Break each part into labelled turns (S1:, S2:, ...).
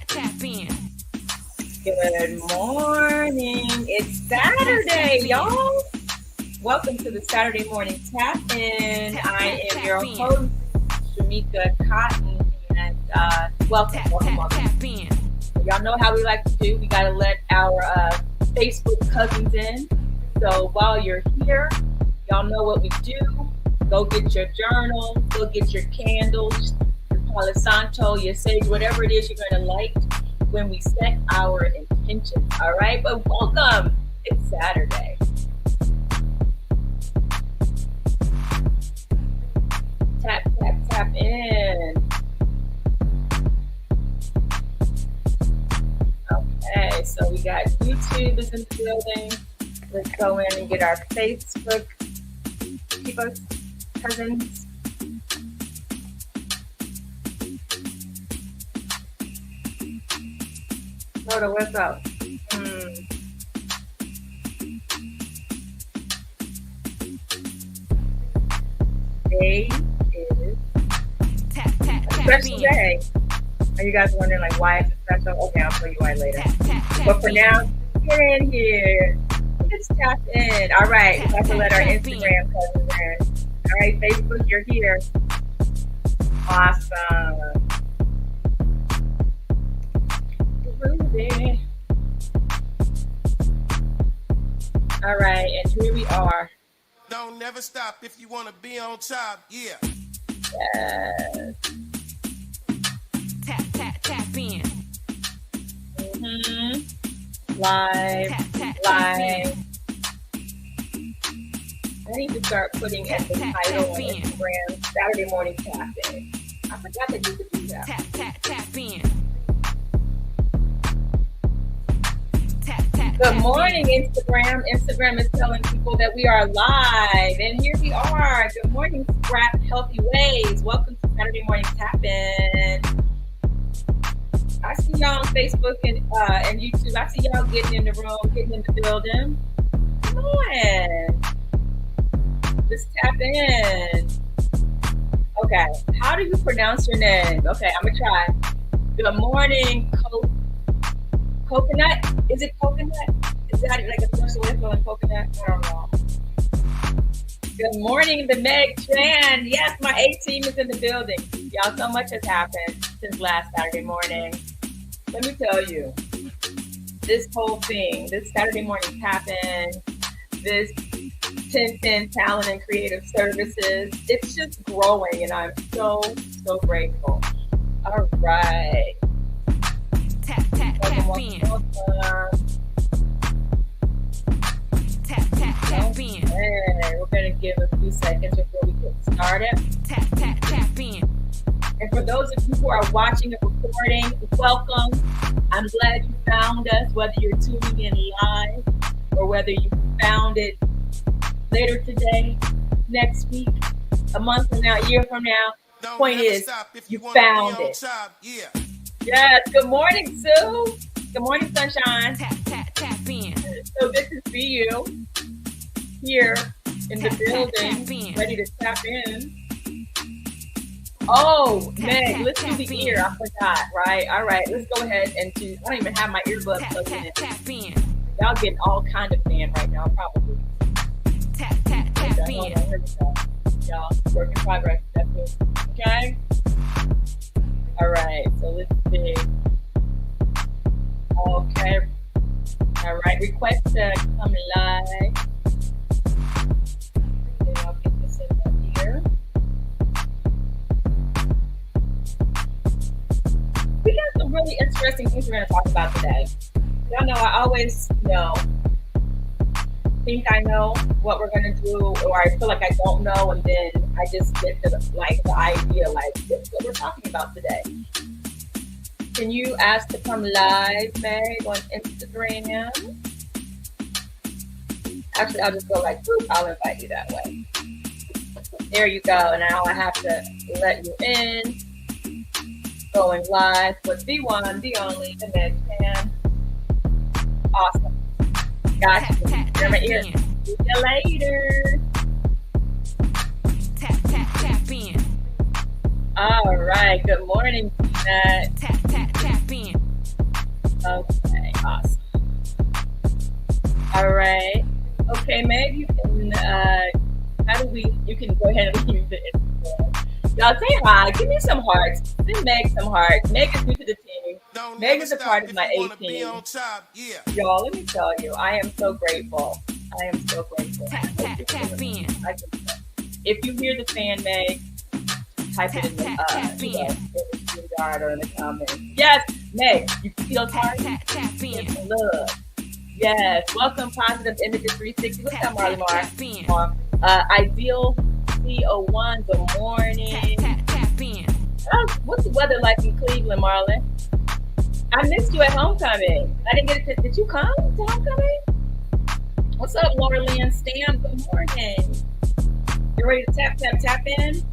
S1: tap in.
S2: Good morning. It's Saturday, y'all. Welcome to the Saturday morning tap in. I am your host, Shamika Cotton, and welcome. Y'all know how we like to do. We got to let our Facebook cousins in. So while you're here, y'all know what we do. Go get your journal, go get your candles, your Palo Santo, your sage, whatever it is you're going to light when we set our intentions. All right, but welcome. It's Saturday. Tap, tap, tap in. Okay, so we got YouTube is in the building. Let's go in and get our Facebook people, cousins. Rhoda, what's up? Today is a special day. Are you guys wondering like why it's a special? Okay, I'll tell you why later. But for now, get in here. Let's tap in. All right, we have to let our Instagram cousins in. All right, Facebook, you're here. Awesome. Ruby. All right, and here we are.
S3: Don't never stop if you want to be on top. Yeah.
S2: Yes.
S1: Tap, tap, tap in.
S2: Live.
S1: Tap, tap,
S2: Live. I need to start putting at the title on Instagram, Saturday morning tap in. I forgot that you could do that.
S1: Tap, tap, tap in. Tap, tap,
S2: Good morning, Instagram. Instagram is telling people that we are live, and here we are. Good morning, Scrap Healthy Ways. Welcome to Saturday morning tap in. I see y'all on Facebook and YouTube. I see y'all getting in the room, getting in the building. Come on. Just tap in. Okay. How do you pronounce your name? Okay, I'm going to try. Good morning, Coconut. Is it coconut? Is that like a special way of coconut? I don't know. Good morning, the Meg Tran. Yes, my A team is in the building. Y'all, so much has happened since last Saturday morning. Let me tell you, this whole thing, this Saturday morning tap-in, this 1010 Talent and Creative Services, it's just growing, and I'm so, so grateful. All right.
S1: tap, tap, tap in. Tap, tap, tap in.
S2: Okay, we're going to give a few seconds before we get started.
S1: Tap, tap, tap in.
S2: And for those of you who are watching and recording, welcome. I'm glad you found us, whether you're tuning in live or whether you found it later today, next week, a month from now, a year from now.
S3: Don't
S2: Point
S3: never
S2: is,
S3: stop if
S2: you
S3: wanna be
S2: found
S3: on
S2: it.
S3: top. Yeah.
S2: Yes. Good morning, Sue. Good morning, Sunshine.
S1: Tap, tap, tap in.
S2: So this is for you here in the building, ready to tap in. Oh, Meg, let's do the ear. I forgot, right? All right, let's go ahead and do. I don't even have my earbuds
S1: Tap,
S2: plugged in.
S1: tap, tap in.
S2: Y'all getting all kind of fan right now, probably.
S1: Tap, tap, tap
S2: Okay, hold
S1: in.
S2: on, here we go. Y'all, work in progress. That's it. Okay? All right, so let's see. Okay. All right, request to come live. Okay, I'll get this in here. We got some really interesting things we're going to talk about today. Y'all know I always think I know what we're going to do, or I feel like I don't know, and then I just get to the idea, like, this is what we're talking about today. Can you ask to come live, Meg, on Instagram? Actually, I'll just go like, boop, I'll invite you that way. There you go. Now I have to let you in. Going live with the one, the only, the Meg Fan. Awesome. Got you. You're my ear. See you later.
S1: Tap, tap, tap in.
S2: All right. Good morning, Peanut.
S1: Tap, tap, tap in.
S2: Awesome. All right. Okay, Meg, you can, you can go ahead and leave the Instagram. Y'all say hi. Give me some hearts. Send Meg some hearts. Meg is new to the team.
S3: Don't
S2: Meg
S3: never
S2: is a part
S3: stop
S2: of
S3: if
S2: my
S3: you
S2: A
S3: wanna be
S2: team.
S3: on top. Yeah.
S2: Y'all, let me tell you, I am so grateful. I am so grateful.
S1: Tap, tap, tap in.
S2: If you hear the fan, Meg, type it in the
S1: Tap in.
S2: in the StreamYard or in the comments. Yes, Meg, you feel
S1: Tap,
S2: tired?
S1: tap in.
S2: Give love. Yes, welcome Positive Images 360. What's up, Marley Mar? Ideal C01, good morning.
S1: Tap in.
S2: What's the weather like in Cleveland, Marlon? I missed you at homecoming. I didn't get it. Did you come to homecoming? What's up, Laura Lynn Stam? Good morning. You ready to tap in?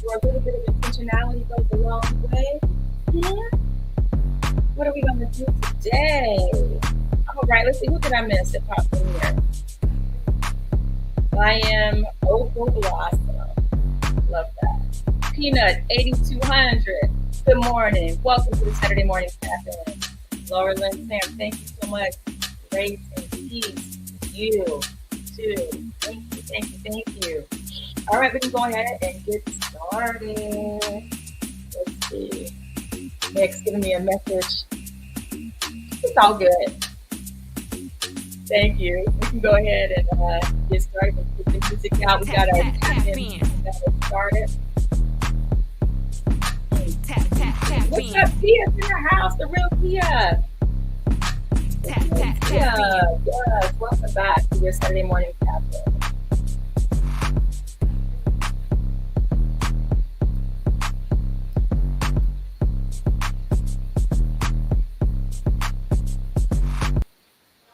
S2: Where a little bit of intentionality goes a long way. Yeah. What are we going to do today? All right, let's see. Who did I miss that popped in here? I am Opal Blossom. Love that. Peanut 8200. Good morning. Welcome to the Saturday morning tap-in. Laura Lynn Sam, thank you so much. Grace and peace. You too. Thank you. All right, we can go ahead and get started. Let's see. Nick's giving me a message. It's all good. Thank you. We can go ahead and get started and put the music out. We got our tap-in started. What's up, Tia? In the house, the real Tia. Yes, welcome back to your Saturday morning tap-in.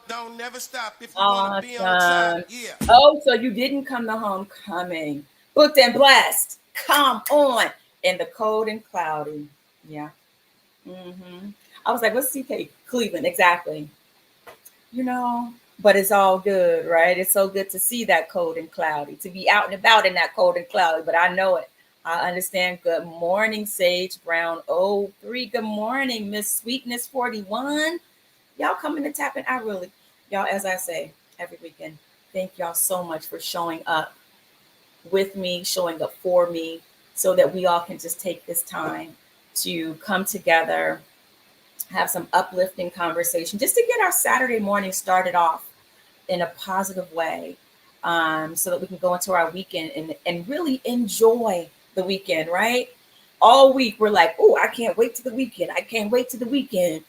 S3: Don't never stop if you wanna be on top. Yeah.
S2: Oh, so you didn't come to homecoming. Booked and blessed. Come on. In the cold and cloudy. Yeah. I was like, what's CK? Cleveland, exactly. You know, but it's all good, right? It's so good to see that cold and cloudy, to be out and about in that cold and cloudy, but I know it. I understand. Good morning, Sage Brown 03. Good morning, Miss Sweetness 41. Y'all coming to tap in. Y'all, as I say every weekend, thank y'all so much for showing up with me, showing up for me, so that we all can just take this time to come together, have some uplifting conversation, just to get our Saturday morning started off in a positive way, so that we can go into our weekend and really enjoy the weekend, right? All week, we're like, oh, I can't wait to the weekend. I can't wait to the weekend.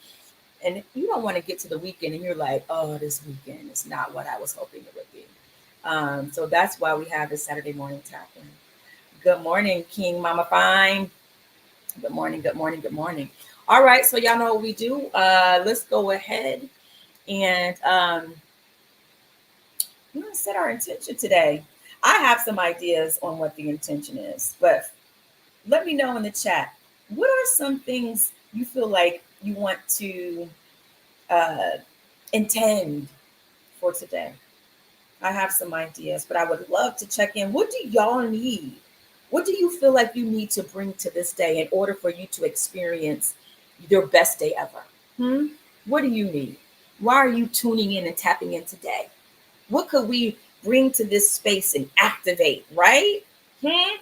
S2: And you don't want to get to the weekend and you're like, oh, this weekend is not what I was hoping it would be. So that's why we have this Saturday morning tap-in. Good morning, King Mama Fine. Good morning. All right, so y'all know what we do. Let's go ahead and we're going to set our intention today. I have some ideas on what the intention is, but let me know in the chat. What are some things you feel like you want to intend for today? I have some ideas, but I would love to check in. What do y'all need? What do you feel like you need to bring to this day in order for you to experience your best day ever? What do you need? Why are you tuning in and tapping in today? What could we bring to this space and activate, right?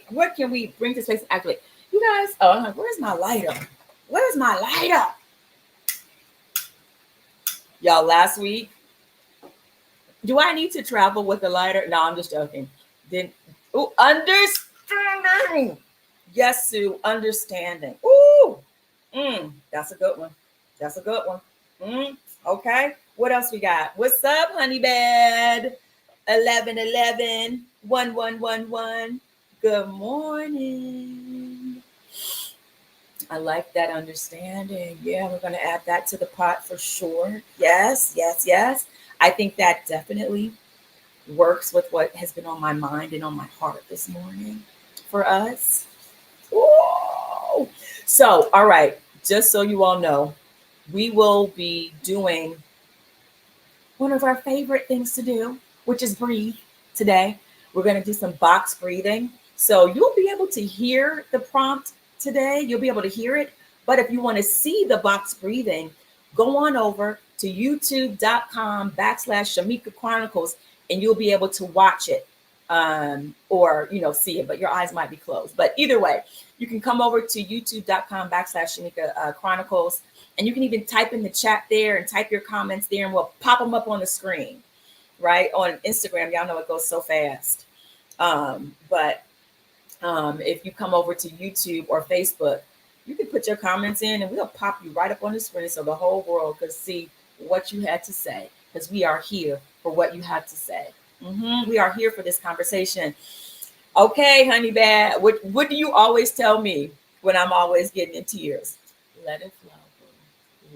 S2: What can we bring to space and activate? You guys, where's my lighter? Where's my lighter? Y'all, last week, do I need to travel with a lighter? No, I'm just joking. Understanding. Yes, Sue, understanding. Ooh, that's a good one. Okay, what else we got? What's up, honey bed? 1111 1111. Good morning. I like that understanding. Yeah, we're going to add that to the pot for sure. Yes. I think that definitely works with what has been on my mind and on my heart this morning for us. Whoa. So, all right, just so you all know, we will be doing one of our favorite things to do, which is breathe today. We're going to do some box breathing. So you'll be able to hear the prompt today. You'll be able to hear it. But if you want to see the box breathing, go on over to youtube.com/Shamika Chronicles, and you'll be able to watch it or, see it, but your eyes might be closed. But either way, you can come over to youtube.com/Shamika Chronicles, and you can even type in the chat there and type your comments there, and we'll pop them up on the screen, right? On Instagram, y'all know it goes so fast. But if you come over to YouTube or Facebook, you can put your comments in and we'll pop you right up on the screen so the whole world can see what you had to say, because we are here for what you have to say. We are here for this conversation. Okay, honey bad. What do you always tell me when I'm always getting in tears? Let it flow, boo.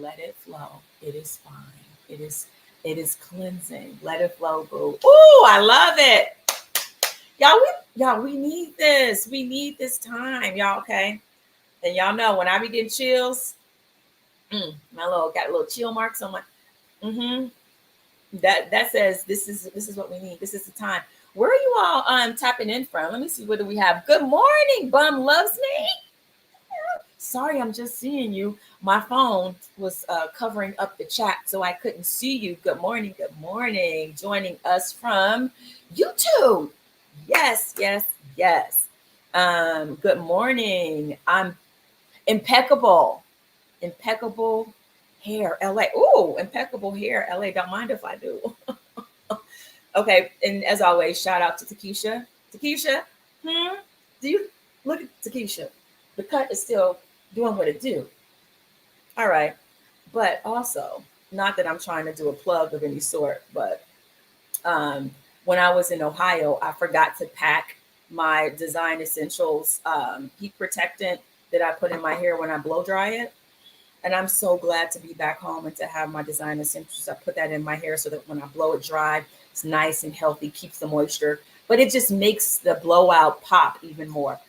S2: Let it flow. It is fine. It is cleansing. Let it flow, boo. Ooh, I love it. Y'all, we need this. We need this time, y'all, okay? And y'all know when I be getting chills, got a little chill marks on my that says this is what we need. This is the time. Where are you all tapping in from? Let me see. What do we have? Good morning, Bum Loves Me. Sorry, I'm just seeing you. My phone was covering up the chat, so I couldn't see you. Good morning. Good morning. Joining us from YouTube. Yes. Good morning. I'm impeccable hair, LA. Ooh, impeccable hair, LA. Don't mind if I do. Okay, and as always, shout out to Takesha. Takesha, do you look at Takesha? The cut is still doing what it do. All right, but also, not that I'm trying to do a plug of any sort, but when I was in Ohio, I forgot to pack my Design Essentials heat protectant that I put in my hair when I blow dry it. And I'm so glad to be back home and to have my Design Essentials. I put that in my hair so that when I blow it dry, it's nice and healthy, keeps the moisture, but it just makes the blowout pop even more.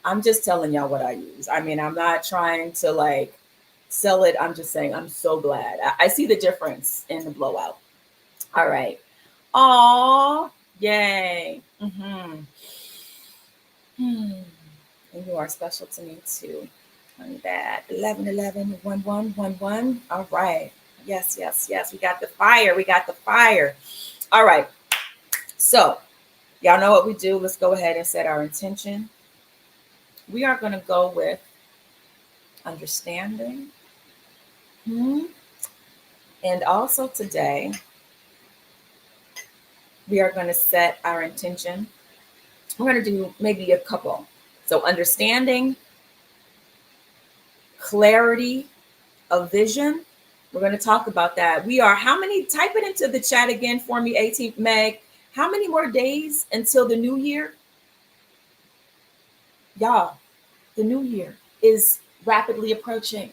S2: I'm just telling y'all what I use. I mean, I'm not trying to like sell it. I'm just saying I'm so glad. I see the difference in the blowout. All right. Aw, yay. And you are special to me too. Honey bad. 11111111. All right. Yes. We got the fire. All right. So y'all know what we do. Let's go ahead and set our intention. We are going to go with understanding. And also today, we are going to set our intention. We're going to do maybe a couple. So understanding, clarity of vision. We're going to talk about that. We are, how many, type it into the chat again for me, 18th Meg. How many more days until the new year? Y'all, the new year is rapidly approaching.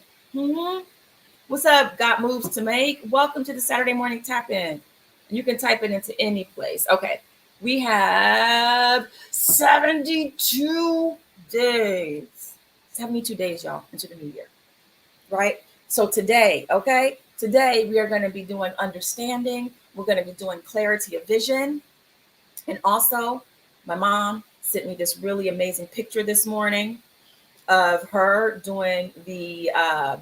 S2: What's up? Got moves to make? Welcome to the Saturday morning tap in. You can type it into any place. Okay. We have 72 days. 72 days, y'all, into the new year. Right? So today, okay? Today we are going to be doing understanding. We're going to be doing clarity of vision. And also, my mom sent me this really amazing picture this morning of her doing the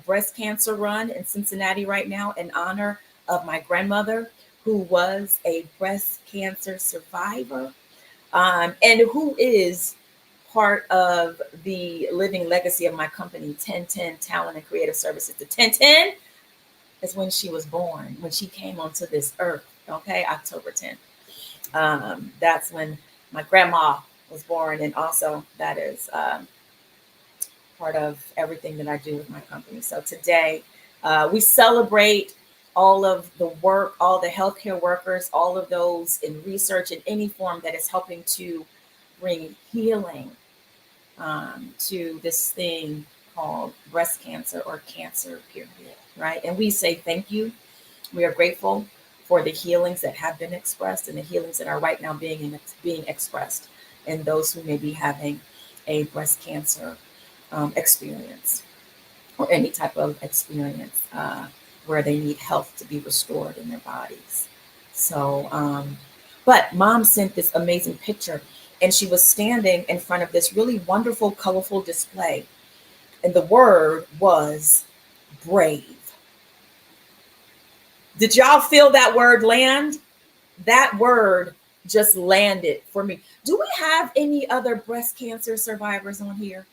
S2: breast cancer run in Cincinnati right now in honor of my grandmother, who was a breast cancer survivor and who is part of the living legacy of my company, 1010 Talent and Creative Services. The 1010 is when she was born, when she came onto this earth, okay, October 10th. That's when my grandma was born, and also that is part of everything that I do with my company. So today we celebrate all of the work, all the healthcare workers, all of those in research in any form that is helping to bring healing to this thing called breast cancer or cancer, period, right? And we say thank you. We are grateful for the healings that have been expressed and the healings that are right now being expressed in those who may be having a breast cancer experience or any type of experience where they need health to be restored in their bodies. So, but mom sent this amazing picture, and she was standing in front of this really wonderful, colorful display. And the word was brave. Did y'all feel that word land? That word just landed for me. Do we have any other breast cancer survivors on here?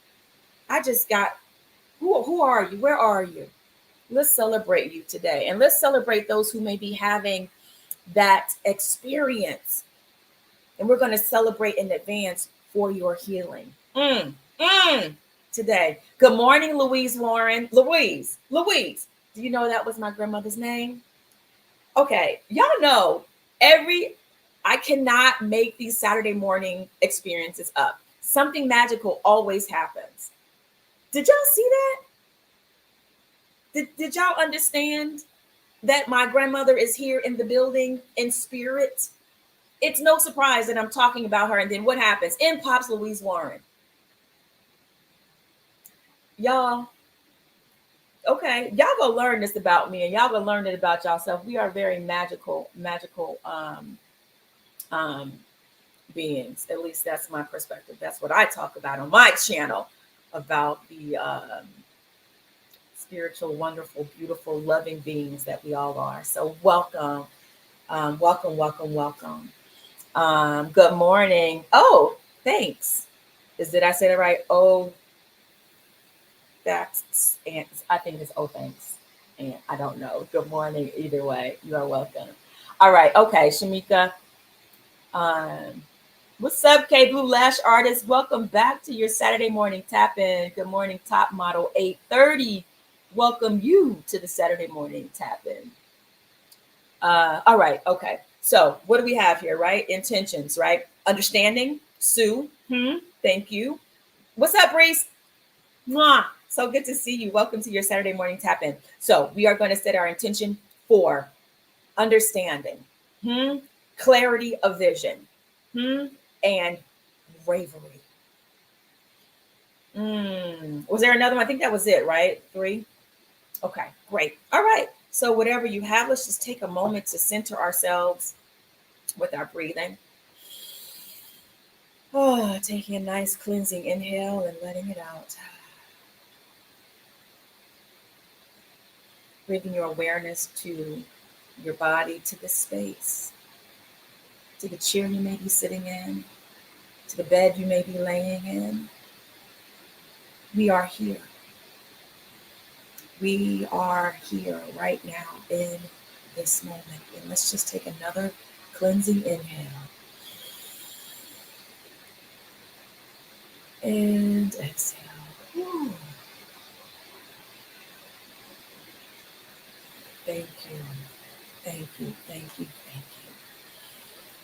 S2: I just got, who are you? Where are you? Let's celebrate you today. And let's celebrate those who may be having that experience. And we're going to celebrate in advance for your healing. Today. Good morning, Louise Warren. Louise, do you know that was my grandmother's name? Okay, y'all know I cannot make these Saturday morning experiences up. Something magical always happens. Did y'all see that? Did y'all understand that my grandmother is here in the building in spirit? It's no surprise that I'm talking about her. And then what happens? In pops Louise Warren. Y'all, okay, y'all gonna learn this about me, and y'all gonna learn it about yourself. We are very magical beings. At least that's my perspective. That's what I talk about on my channel, about the spiritual, wonderful, beautiful, loving beings that we all are. So welcome, welcome. Good morning. Oh, thanks. Did I say that right? Oh, that's, and I think it's thanks. And I don't know. Good morning. Either way, you are welcome. All right. Okay, Shamika. What's up, K Blue Lash Artist? Welcome back to your Saturday morning tap in. Good morning, Top Model 830. Welcome you to the Saturday morning tap in. All right. Okay. So what do we have here, right? Intentions, right? Understanding. Sue. Thank you. What's up, Reese? Mwah. So good to see you. Welcome to your Saturday morning tap in. So we are going to set our intention for understanding, clarity of vision, and bravery. Was there another one? I think that was it, right? 3. Okay, great. All right. So whatever you have, let's just take a moment to center ourselves with our breathing. Oh, taking a nice cleansing inhale and letting it out. Bringing your awareness to your body, to the space, to the chair you may be sitting in, to the bed you may be laying in. We are here. We are here right now in this moment. And let's just take another cleansing inhale. And exhale. Whew. Thank you. Thank you. Thank you. Thank you.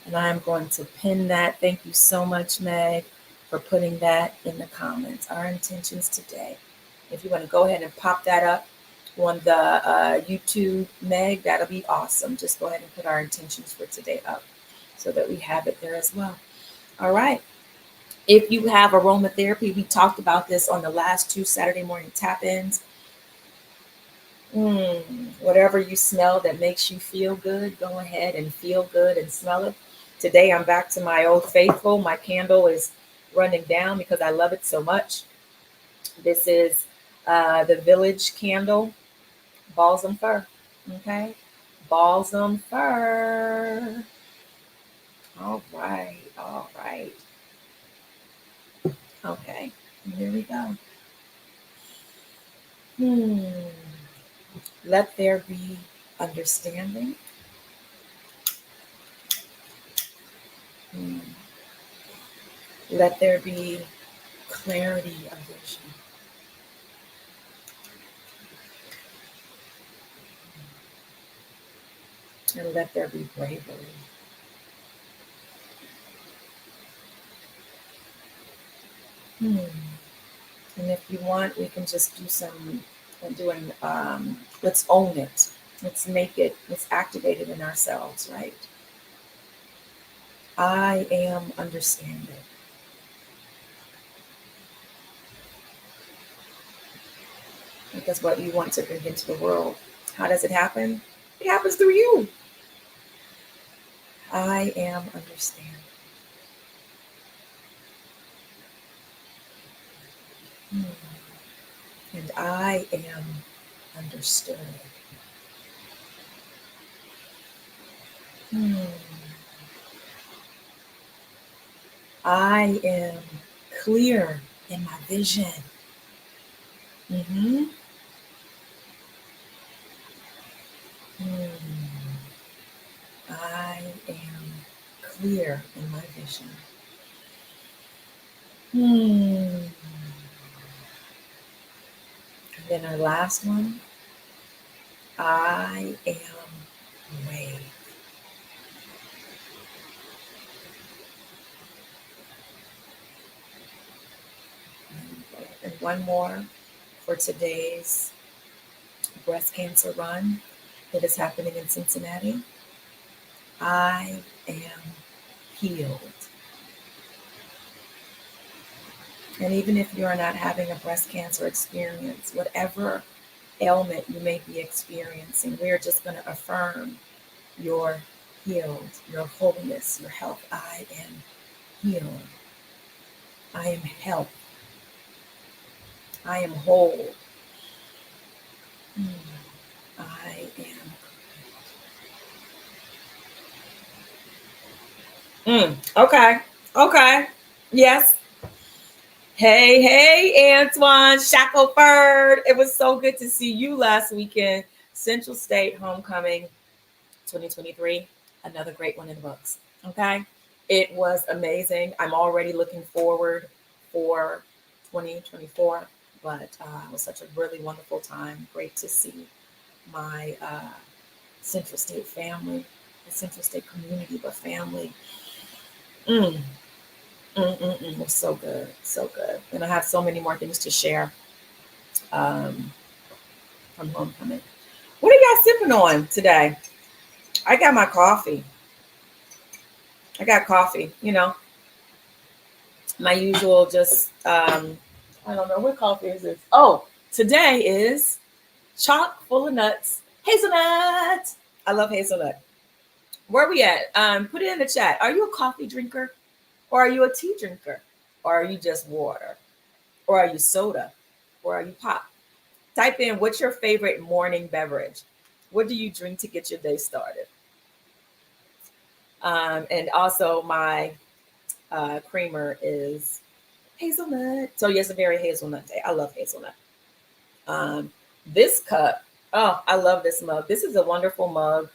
S2: And I'm going to pin that. Thank you so much, Meg, for putting that in the comments. Our intentions today. If you want to go ahead and pop that up on the YouTube, Meg, that'll be awesome. Just go ahead and put our intentions for today up so that we have it there as well. All right. If you have aromatherapy, we talked about this on the last 2 Saturday morning tap-ins. Whatever you smell that makes you feel good, go ahead and feel good and smell it. Today, I'm back to my old faithful. My candle is running down because I love it so much. This is the Village candle, balsam fir. Okay, balsam fir. All right. Okay, here we go. Let there be understanding. Let there be clarity of vision. And let there be bravery. And if you want, we can just do let's own it. Let's make it, let's activate it in ourselves, right? I am understanding. Because what you want to bring into the world, how does it happen? It happens through you. I am understanding. And I am understood. Hmm. I am clear in my vision. Hmm. Hmm. I am clear in my vision. Hmm. And then our last one, I am brave. And one more for today's breast cancer run that is happening in Cincinnati. I am healed. And even if you are not having a breast cancer experience, whatever ailment you may be experiencing, we are just going to affirm your healed, your wholeness, your health. I am healed. I am health. I am whole. I am. Okay. Okay. Yes. Hey, hey, Antoine Shackelford. It was so good to see you last weekend. Central State Homecoming 2023. Another great one in the books. Okay. It was amazing. I'm already looking forward for 2024. But it was such a really wonderful time. Great to see my Central State family, the Central State community, but family. Mm, it was so good, so good. And I have so many more things to share um, from homecoming. What are y'all sipping on today? I got my coffee. I got coffee, my usual just, I don't know, what coffee is this? Oh, today is chock full of nuts, hazelnut. I love hazelnut. Where are we at? Put it in the chat. Are you a coffee drinker? Or are you a tea drinker? Or are you just water? Or are you soda? Or are you pop? Type in what's your favorite morning beverage? What do you drink to get your day started? And also, my creamer is hazelnut. So, yes, a very hazelnut day. I love hazelnut. Um, this cup, oh, I love this mug. This is a wonderful mug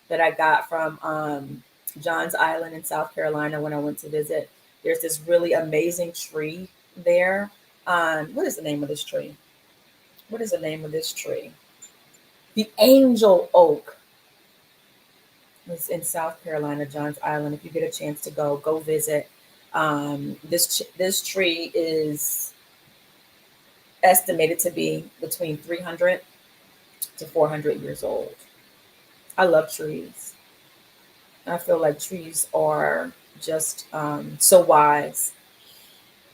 S2: that I got from Johns Island in South Carolina when I went to visit. There's this really amazing tree there. What is the name of this tree? What is the name of this tree? The angel oak. It's in South Carolina, Johns Island. If you get a chance to go visit. This tree is estimated to be between 300 to 400 years old. I love trees. I feel like trees are just so wise.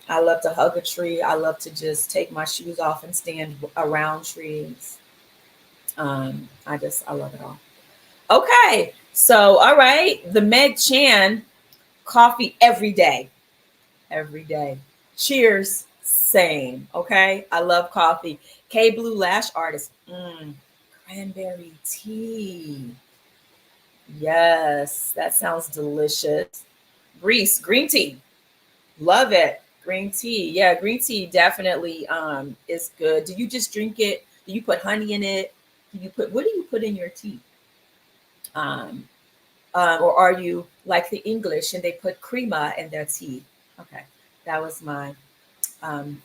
S2: I love to hug a tree. I love to just take my shoes off and stand around trees. I love it all. Okay, so all right, the Meg Chan coffee every day, every day. Cheers, same. Okay, I love coffee. K Blue Lash Artist, cranberry tea. Yes, that sounds delicious. Reese, green tea. Love it. Green tea. Yeah, green tea definitely is good. Do you just drink it? Do you put honey in it? What do you put in your tea? Um, or are you like the English and they put crema in their tea? Okay. That was my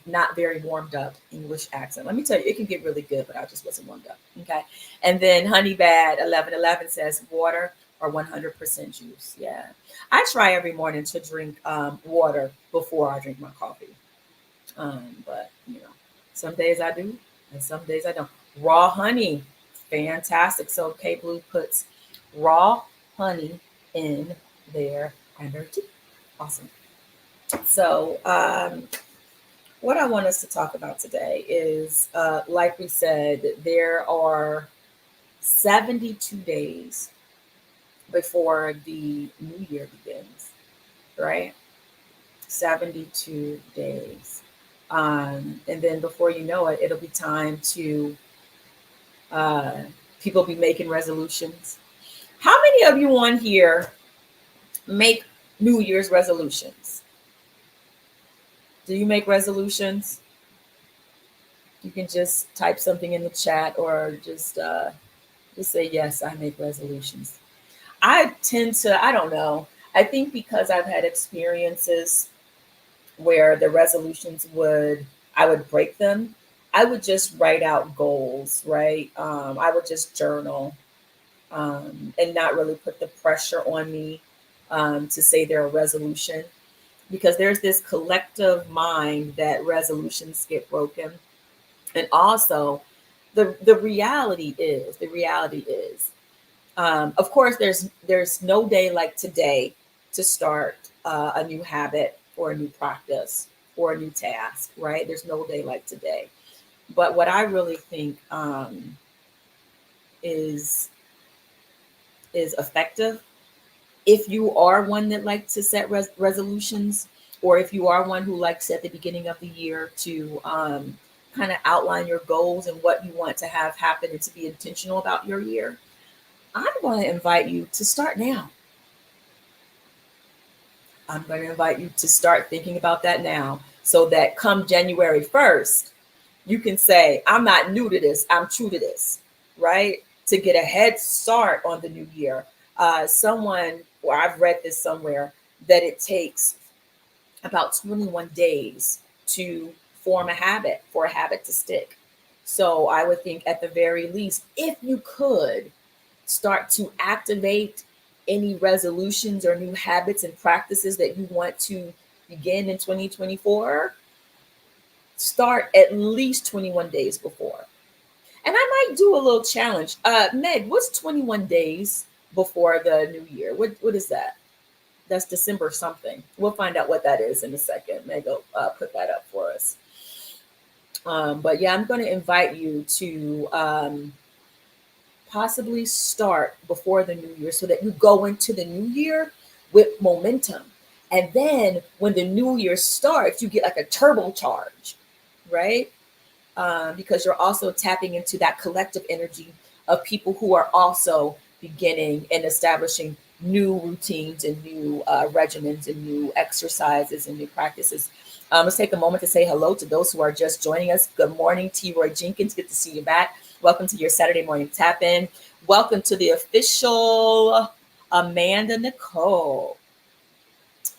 S2: not very warmed up English accent. Let me tell you, it can get really good, but I just wasn't warmed up. Okay. And then Honey Bad 1111 says water or 100% juice. Yeah. I try every morning to drink water before I drink my coffee. But, some days I do and some days I don't. Raw honey, fantastic. So K Blue puts raw honey in their cranberry tea. Awesome. So, what I want us to talk about today is, like we said, there are 72 days before the new year begins, right? 72 days. And then before you know it, it'll be time to, uh, people be making resolutions. How many of you on here make New Year's resolutions? Do you make resolutions? You can just type something in the chat or just say, yes, I make resolutions. I tend to, I don't know. I think because I've had experiences where the resolutions I would break them. I would just write out goals, right? I would just journal and not really put the pressure on me to say they're a resolution because there's this collective mind that resolutions get broken. And also, the reality is, of course, there's no day like today to start a new habit or a new practice or a new task, right? There's no day like today. But what I really think is effective, if you are one that likes to set resolutions, or if you are one who likes at the beginning of the year to kind of outline your goals and what you want to have happen and to be intentional about your year, I'm going to invite you to start now. I'm going to invite you to start thinking about that now so that come January 1st, you can say, I'm not new to this, I'm true to this, right? To get a head start on the new year. Or I've read this somewhere, that it takes about 21 days to form a habit, for a habit to stick. So I would think at the very least, if you could start to activate any resolutions or new habits and practices that you want to begin in 2024, start at least 21 days before. And I might do a little challenge. Meg, what's 21 days before the new year? What is that? That's December something. We'll find out what that is in a second. Meg will put that up for us. But yeah, I'm going to invite you to possibly start before the new year so that you go into the new year with momentum. And then when the new year starts, you get like a turbocharge, right? Because you're also tapping into that collective energy of people who are also beginning and establishing new routines and new regimens and new exercises and new practices. Let's take a moment to say hello to those who are just joining us. Good morning, T. Roy Jenkins. Good to see you back. Welcome to your Saturday morning tap in. Welcome to the official Amanda Nicole.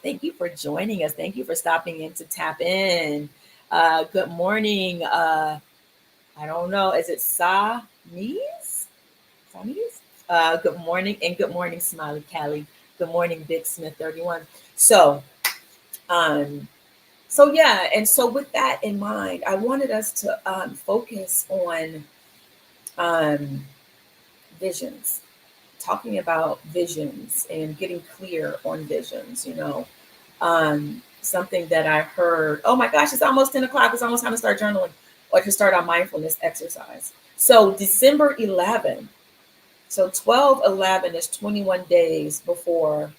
S2: Thank you for joining us. Thank you for stopping in to tap in. Good morning. I don't know. Is it Samis? Good morning, and good morning, Smiley Callie. Good morning, Big Smith 31. So yeah, and so with that in mind, I wanted us to focus on visions, talking about visions and getting clear on visions. Something that I heard. Oh my gosh, it's almost 10 o'clock. It's almost time to start journaling or to start our mindfulness exercise. So December 11. So 12/11 is 21 days before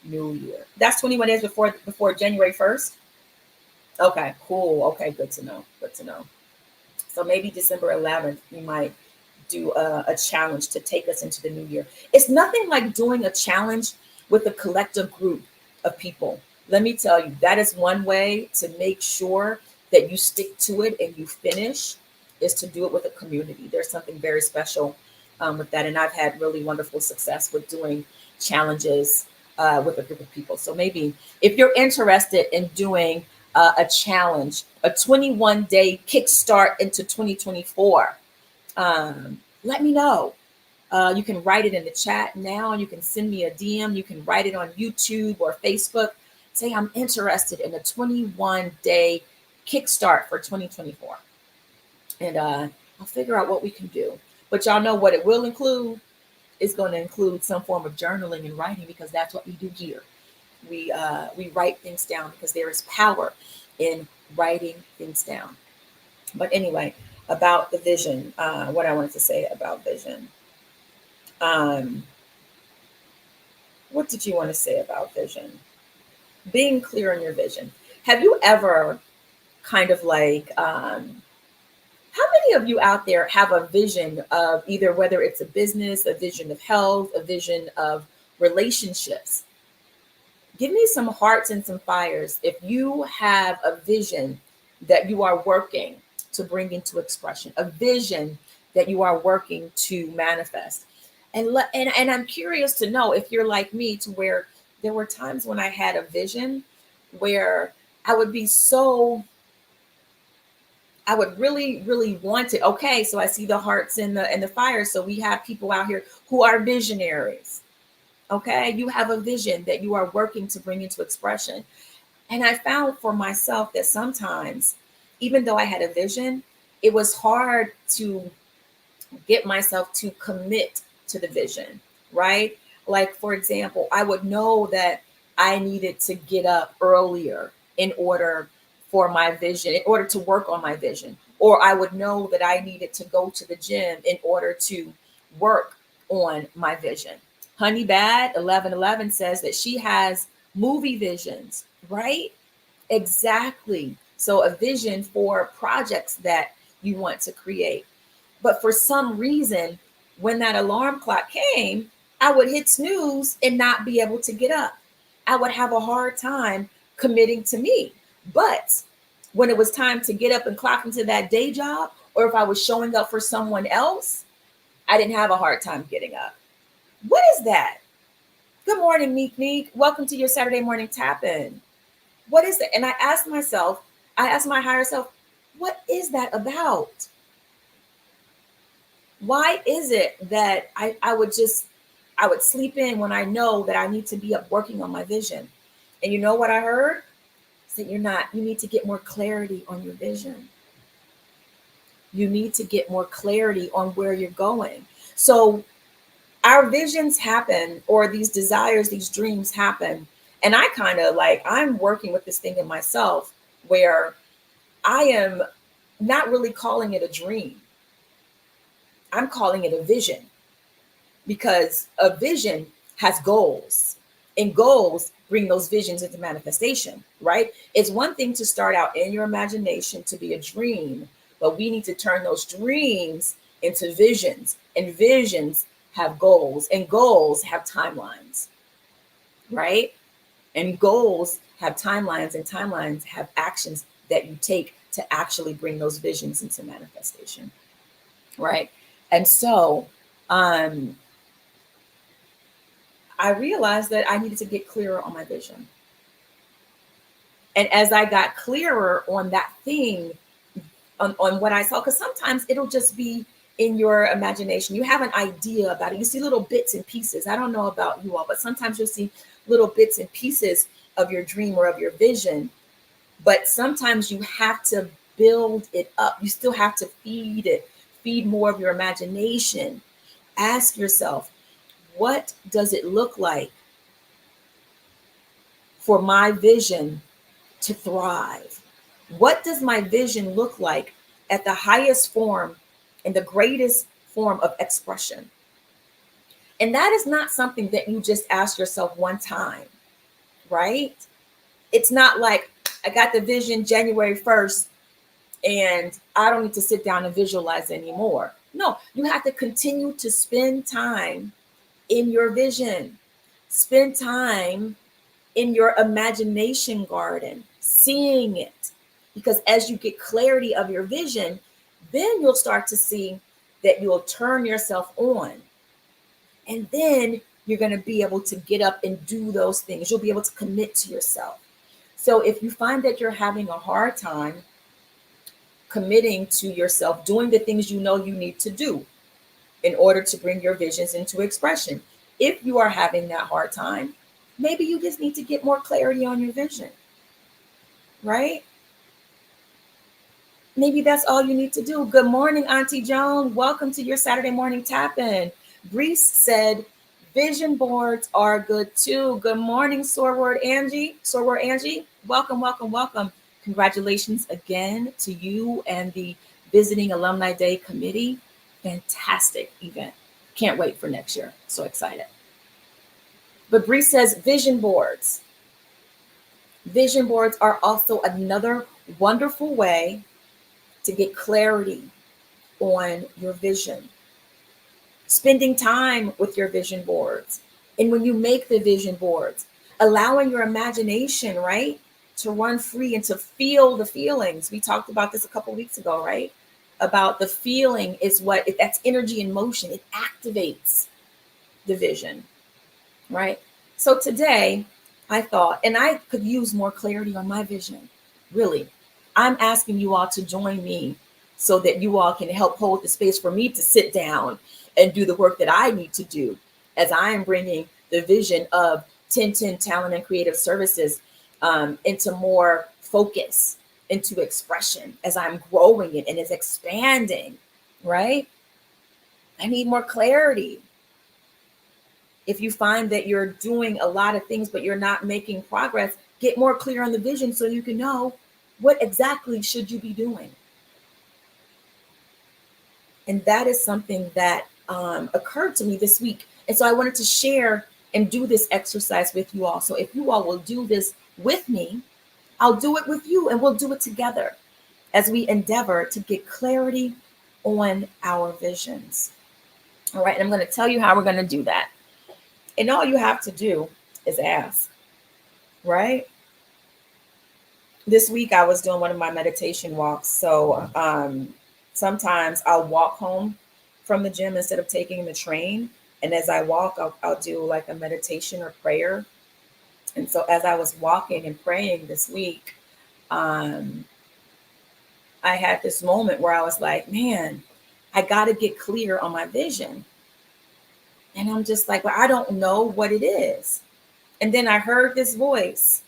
S2: New Year. That's 21 days before January 1st. Okay, cool. Okay, good to know. Good to know. So maybe December 11th, we might do a challenge to take us into the new year. It's nothing like doing a challenge with a collective group of people. Let me tell you, that is one way to make sure that you stick to it and you finish, is to do it with a community. There's something very special with that. And I've had really wonderful success with doing challenges with a group of people. So maybe if you're interested in doing a challenge, a 21-day kickstart into 2024, let me know. You can write it in the chat now. You can send me a DM. You can write it on YouTube or Facebook. Say, I'm interested in a 21-day kickstart for 2024. And I'll figure out what we can do. But y'all know what it will include. It's going to include some form of journaling and writing, because that's what we do here. We write things down because there is power in writing things down. But anyway, about the vision, what I wanted to say about vision. What did you want to say about vision? Being clear on your vision. Have you ever kind of like How many of you out there have a vision of either whether it's a business, a vision of health, a vision of relationships? Give me some hearts and some fires if you have a vision that you are working to bring into expression, a vision that you are working to manifest. And I'm curious to know if you're like me, to where there were times when I had a vision where I would be so, I would really, really want it. Okay, so I see the hearts and the fire. So we have people out here who are visionaries. Okay, you have a vision that you are working to bring into expression. And I found for myself that sometimes, even though I had a vision, it was hard to get myself to commit to the vision, right? Like, for example, I would know that I needed to get up earlier in order for my vision, in order to work on my vision. Or I would know that I needed to go to the gym in order to work on my vision. Honey Bad 1111 says that she has movie visions, right? Exactly. So a vision for projects that you want to create. But for some reason, when that alarm clock came, I would hit snooze and not be able to get up. I would have a hard time committing to me. But when it was time to get up and clock into that day job, or if I was showing up for someone else, I didn't have a hard time getting up. What is that? Good morning, Meek Meek. Welcome to your Saturday morning tap in. What is that? And I asked myself, I asked my higher self, what is that about? Why is it that I would sleep in when I know that I need to be up working on my vision? And you know what I heard? Is that you need to get more clarity on your vision. You need to get more clarity on where you're going. So our visions happen, or these desires, these dreams happen. And I kind of like, I'm working with this thing in myself where I am not really calling it a dream. I'm calling it a vision, because a vision has goals, and goals bring those visions into manifestation, right? It's one thing to start out in your imagination to be a dream, but we need to turn those dreams into visions, and visions have goals, and goals have timelines, right? And goals have timelines, and timelines have actions that you take to actually bring those visions into manifestation, right? And so I realized that I needed to get clearer on my vision. And as I got clearer on that thing, on what I saw, because sometimes it'll just be in your imagination. You have an idea about it. You see little bits and pieces. I don't know about you all, but sometimes you'll see little bits and pieces of your dream or of your vision. But sometimes you have to build it up. You still have to feed it, feed more of your imagination. Ask yourself, what does it look like for my vision to thrive? What does my vision look like at the highest form and the greatest form of expression? And that is not something that you just ask yourself one time, right? It's not like I got the vision January 1st and I don't need to sit down and visualize anymore. No, you have to continue to spend time in your vision. Spend time in your imagination garden, seeing it. Because as you get clarity of your vision, then you'll start to see that you'll turn yourself on. And then you're going to be able to get up and do those things. You'll be able to commit to yourself. So if you find that you're having a hard time committing to yourself, doing the things you know you need to do in order to bring your visions into expression, if you are having that hard time, maybe you just need to get more clarity on your vision, right? Maybe that's all you need to do. Good morning, Auntie Joan. Welcome to your Saturday morning tap-in. Brees said, vision boards are good too. Good morning, Sorward Angie. Sorward Angie, welcome, welcome, welcome. Congratulations again to you and the Visiting Alumni Day Committee. Fantastic event. Can't wait for next year. So excited. But Bree says vision boards. Vision boards are also another wonderful way to get clarity on your vision, spending time with your vision boards. And when you make the vision boards, allowing your imagination, right, to run free and to feel the feelings. We talked about this a couple weeks ago, right? About the feeling is that's energy in motion. It activates the vision, right? So today I thought, and I could use more clarity on my vision, really. I'm asking you all to join me so that you all can help hold the space for me to sit down and do the work that I need to do as I am bringing the vision of 1010 Talent and Creative Services into more focus, into expression as I'm growing it and it's expanding, right? I need more clarity. If you find that you're doing a lot of things, but you're not making progress, get more clear on the vision so you can know what exactly should you be doing. And that is something that occurred to me this week. And so I wanted to share and do this exercise with you all. So if you all will do this with me, I'll do it with you and we'll do it together as we endeavor to get clarity on our visions. All right. And I'm going to tell you how we're going to do that. And all you have to do is ask, right? This week I was doing one of my meditation walks. So sometimes I'll walk home from the gym instead of taking the train. And as I walk, I'll do like a meditation or prayer. And so as I was walking and praying this week, I had this moment where I was like, man, I got to get clear on my vision. And I'm just like, well, I don't know what it is. And then I heard this voice.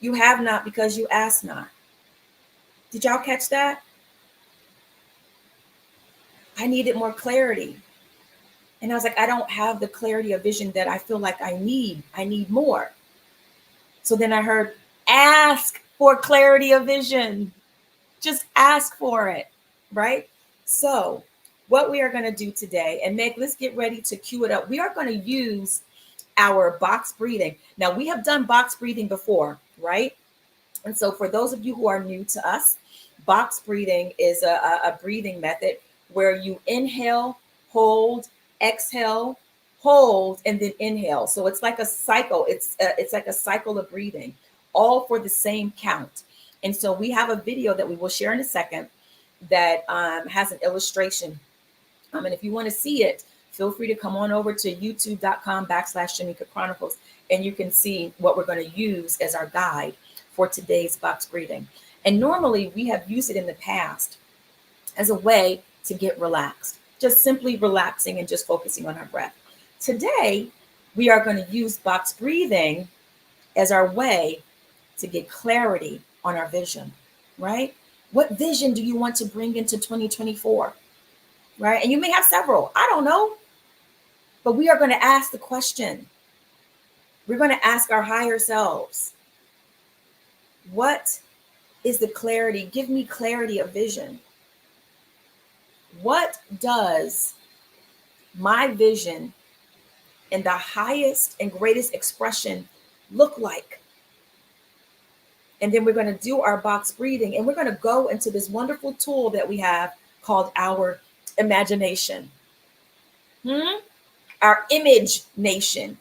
S2: You have not because you ask not. Did y'all catch that? I needed more clarity. And I was like, I don't have the clarity of vision that I feel like I need. I need more. So then I heard, ask for clarity of vision. Just ask for it, right? So what we are going to do today, and Meg, let's get ready to cue it up. We are going to use our box breathing. Now, we have done box breathing before, right? And so for those of you who are new to us, box breathing is a breathing method where you inhale, hold, exhale, hold, and then inhale. So it's like a cycle. It's like a cycle of breathing, all for the same count. And so we have a video that we will share in a second that has an illustration. And if you want to see it, feel free to come on over to youtube.com/Shamika Chronicles, and you can see what we're going to use as our guide for today's box breathing. And normally we have used it in the past as a way to get relaxed, just simply relaxing and just focusing on our breath. Today, we are going to use box breathing as our way to get clarity on our vision, right? What vision do you want to bring into 2024, right? And you may have several, I don't know, but we are going to ask the question. We're going to ask our higher selves, what is the clarity? Give me clarity of vision. What does my vision in the highest and greatest expression look like? And then we're going to do our box breathing, and we're going to go into this wonderful tool that we have called our imagination. Our image nation.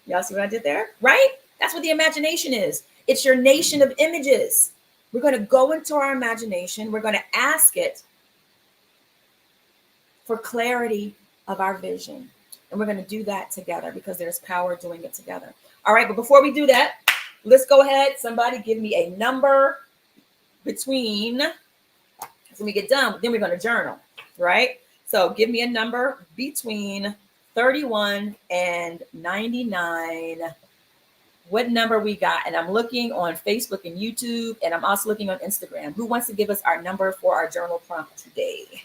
S2: Y'all see what I did there? Right? That's what the imagination is. It's your nation of images. We're going to go into our imagination. We're going to ask it for clarity of our vision. And we're going to do that together because there's power doing it together. All right, but before we do that, let's go ahead. Somebody give me a number between, when we get done, then we're going to journal, right? So give me a number between 31 and 99. What number we got? And I'm looking on Facebook and YouTube, and I'm also looking on Instagram. Who wants to give us our number for our journal prompt today?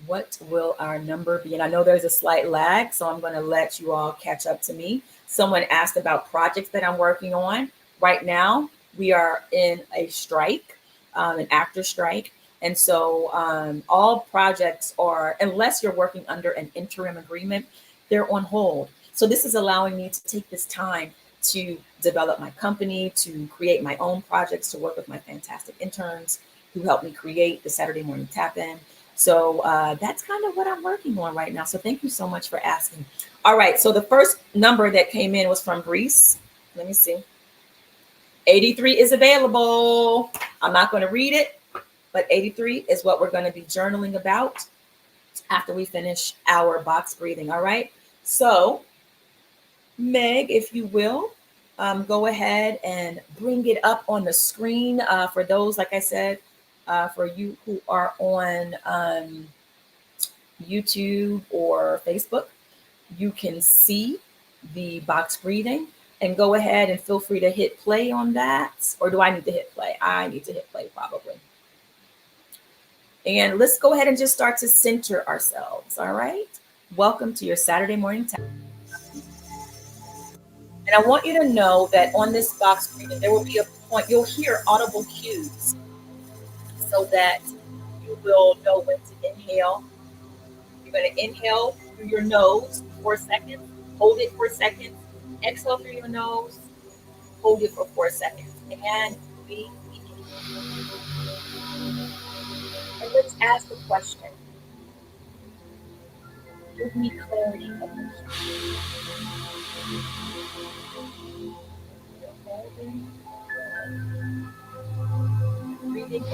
S2: What will our number be? And I know there's a slight lag, so I'm going to let you all catch up to me. Someone asked about projects that I'm working on. Right now, we are in a strike, an actor strike. And so all projects are, unless you're working under an interim agreement, they're on hold. So this is allowing me to take this time to develop my company, to create my own projects, to work with my fantastic interns who helped me create the Saturday morning tap in. So that's kind of what I'm working on right now. So thank you so much for asking. All right. So the first number that came in was from Greece. Let me see. 83 is available. I'm not going to read it, but 83 is what we're going to be journaling about after we finish our box breathing. All right. So, Meg, if you will, go ahead and bring it up on the screen for those, like I said, for you who are on YouTube or Facebook. You can see the box breathing and go ahead and feel free to hit play on that. Or do I need to hit play? I need to hit play probably. And let's go ahead and just start to center ourselves. All right. Welcome to your Saturday morning time. And I want you to know that on this box breathing, there will be a point you'll hear audible cues so that you will know when to inhale. You're going to inhale through your nose for 4 seconds, hold it for seconds, exhale through your nose, hold it for 4 seconds, and breathe. And let's ask the question. Give me clarity of your holding, breathing in.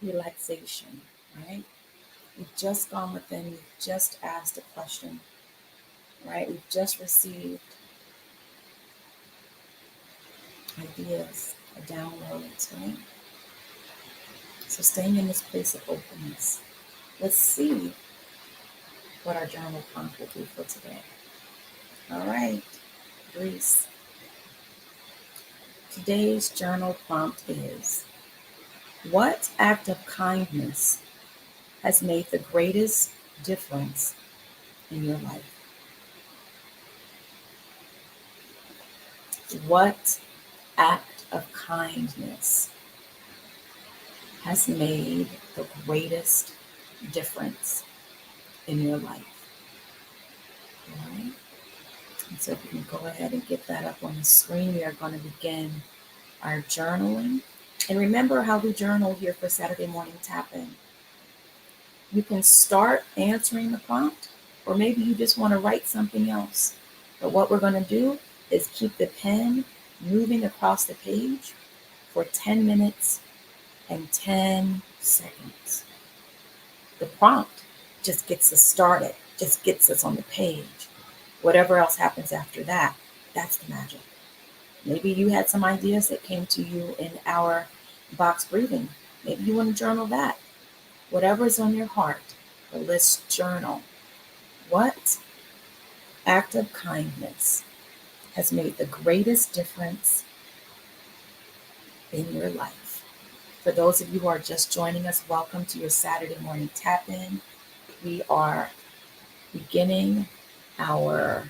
S2: relaxation, right? We've just gone within, we've just asked a question, right? We've just received ideas, downloads, right? So staying in this place of openness. Let's see what our journal prompt will be for today. All right, Greece. Today's journal prompt is, what act of kindness has made the greatest difference in your life? What act of kindness has made the greatest difference in your life? All right. And so if you can go ahead and get that up on the screen, we are going to begin our journaling. And remember how we journal here for Saturday Morning Tap-In. You can start answering the prompt, or maybe you just want to write something else. But what we're going to do is keep the pen moving across the page for 10 minutes and 10 seconds. The prompt just gets us started, just gets us on the page. Whatever else happens after that, that's the magic. Maybe you had some ideas that came to you in our box breathing. Maybe you want to journal that. Whatever is on your heart, but let's journal. What act of kindness has made the greatest difference in your life? For those of you who are just joining us, welcome to your Saturday morning tap-in. We are beginning our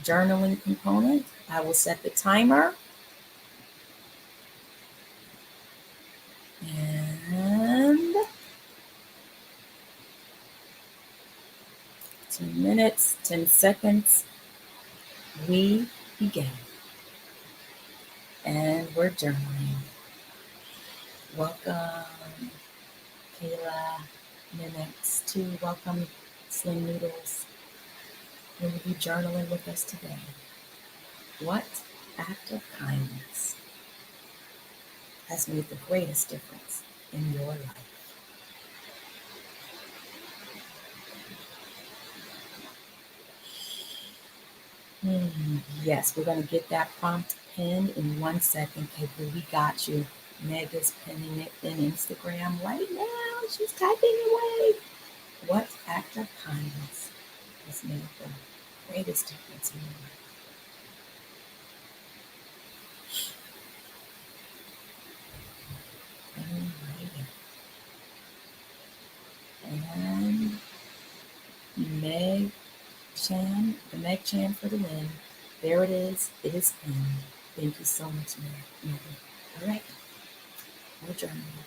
S2: journaling component. I will set the timer. And 2 minutes, 10 seconds, we begin. And we're journaling. Welcome, Kayla, Mimics, to welcome Slim Noodles. We will be journaling with us today. What act of kindness has made the greatest difference in your life? Yes, we're going to get that prompt pinned in 1 second. Okay, we got you. Meg is pinning it in Instagram right now. She's typing away. What act of kindness has made the greatest difference in your life? And Meg Chan, the Meg Chan for the win. There it is. It is pinned. Thank you so much, Meg. All right. We're journaling.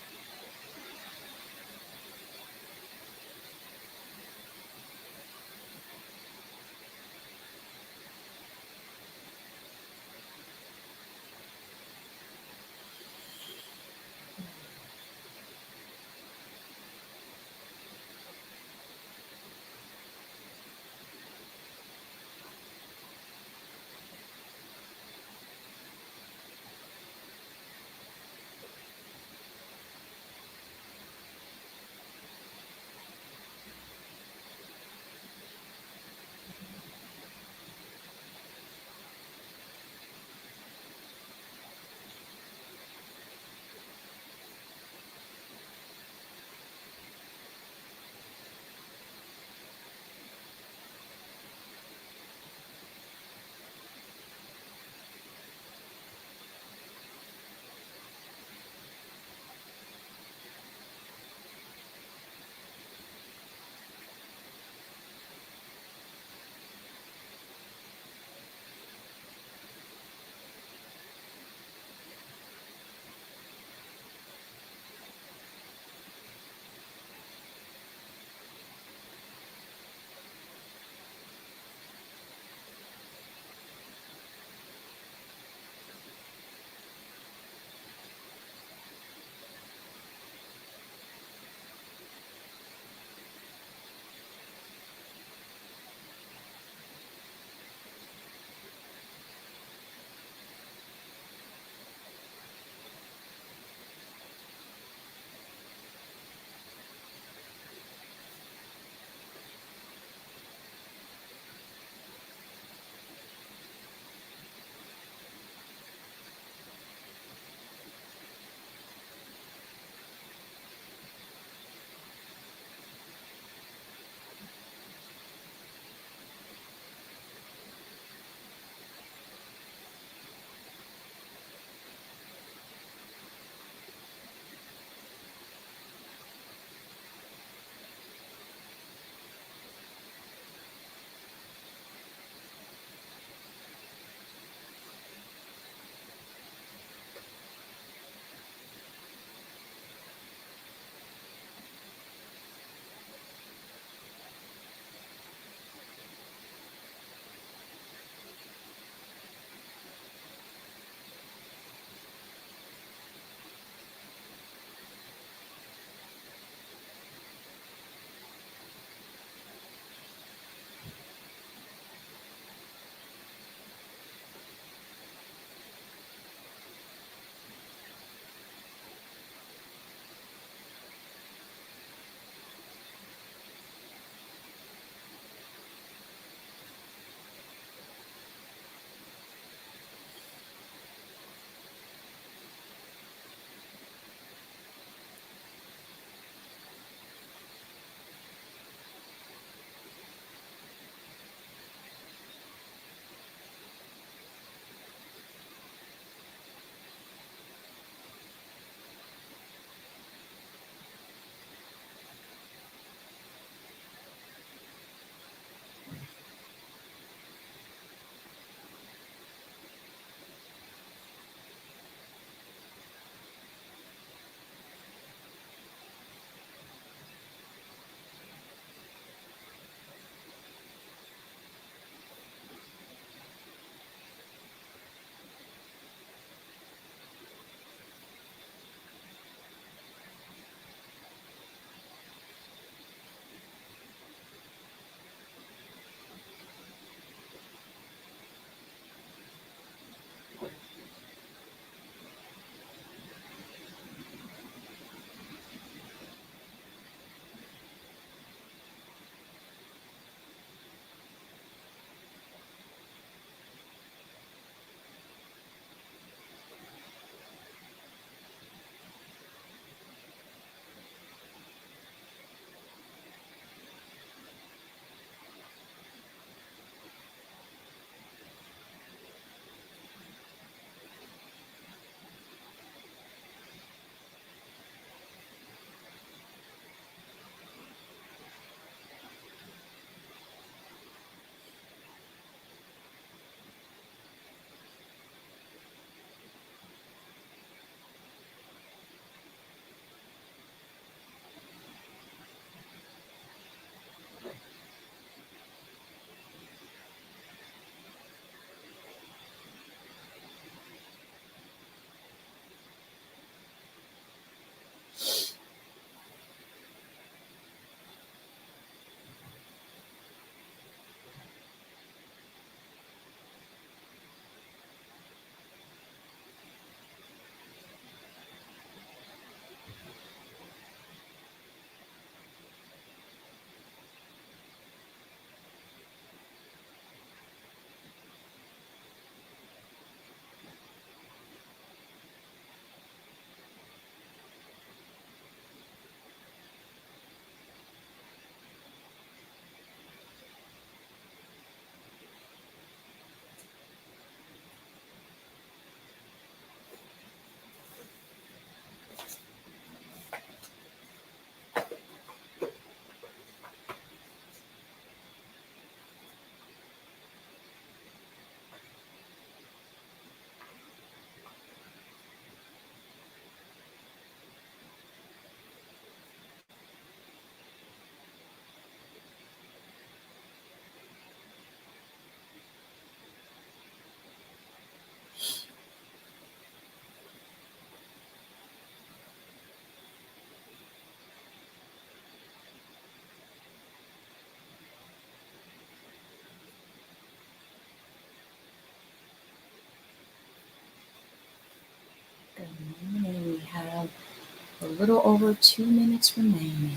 S2: little over 2 minutes remaining.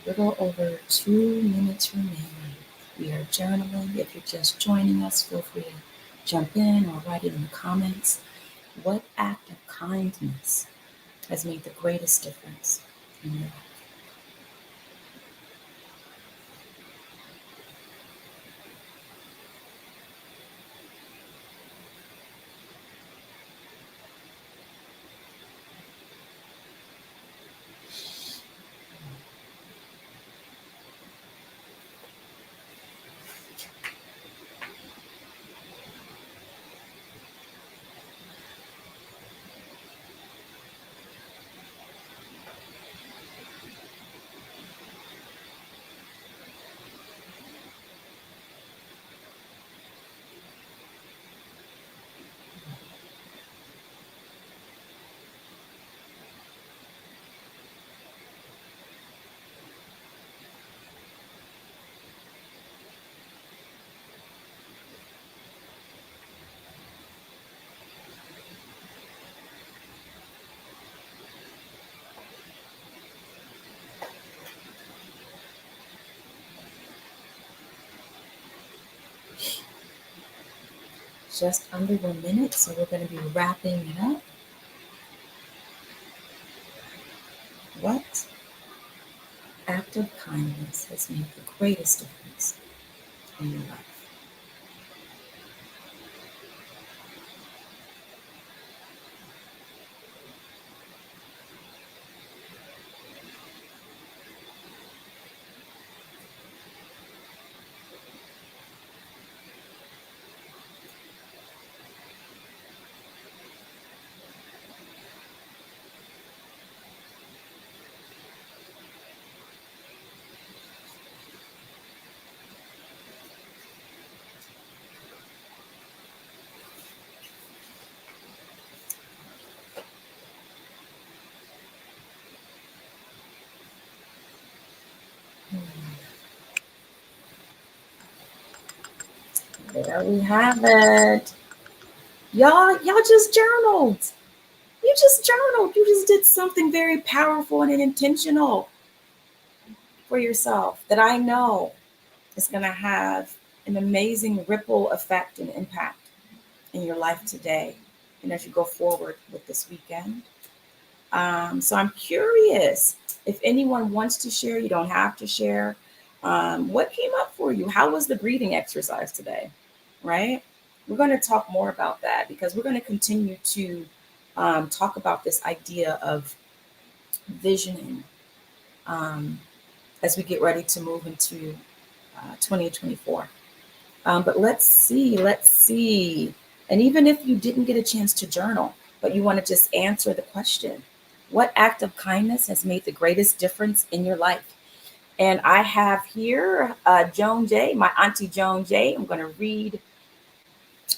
S2: A little over 2 minutes remaining. We are journaling. If you're just joining us, feel free to jump in or write it in the comments. What act of kindness has made the greatest difference in your life? Just under 1 minute, so we're going to be wrapping it up. What act of kindness has made the greatest difference in your life? There we have it. Y'all just journaled. You just journaled. You just did something very powerful and intentional for yourself that I know is going to have an amazing ripple effect and impact in your life today and as you go forward with this weekend. So I'm curious if anyone wants to share. You don't have to share. What came up for you? How was the breathing exercise today? Right? We're going to talk more about that because we're going to continue to talk about this idea of visioning as we get ready to move into 2024. But let's see. And even if you didn't get a chance to journal, but you want to just answer the question, what act of kindness has made the greatest difference in your life? And I have here Joan J, my auntie Joan J. I'm going to read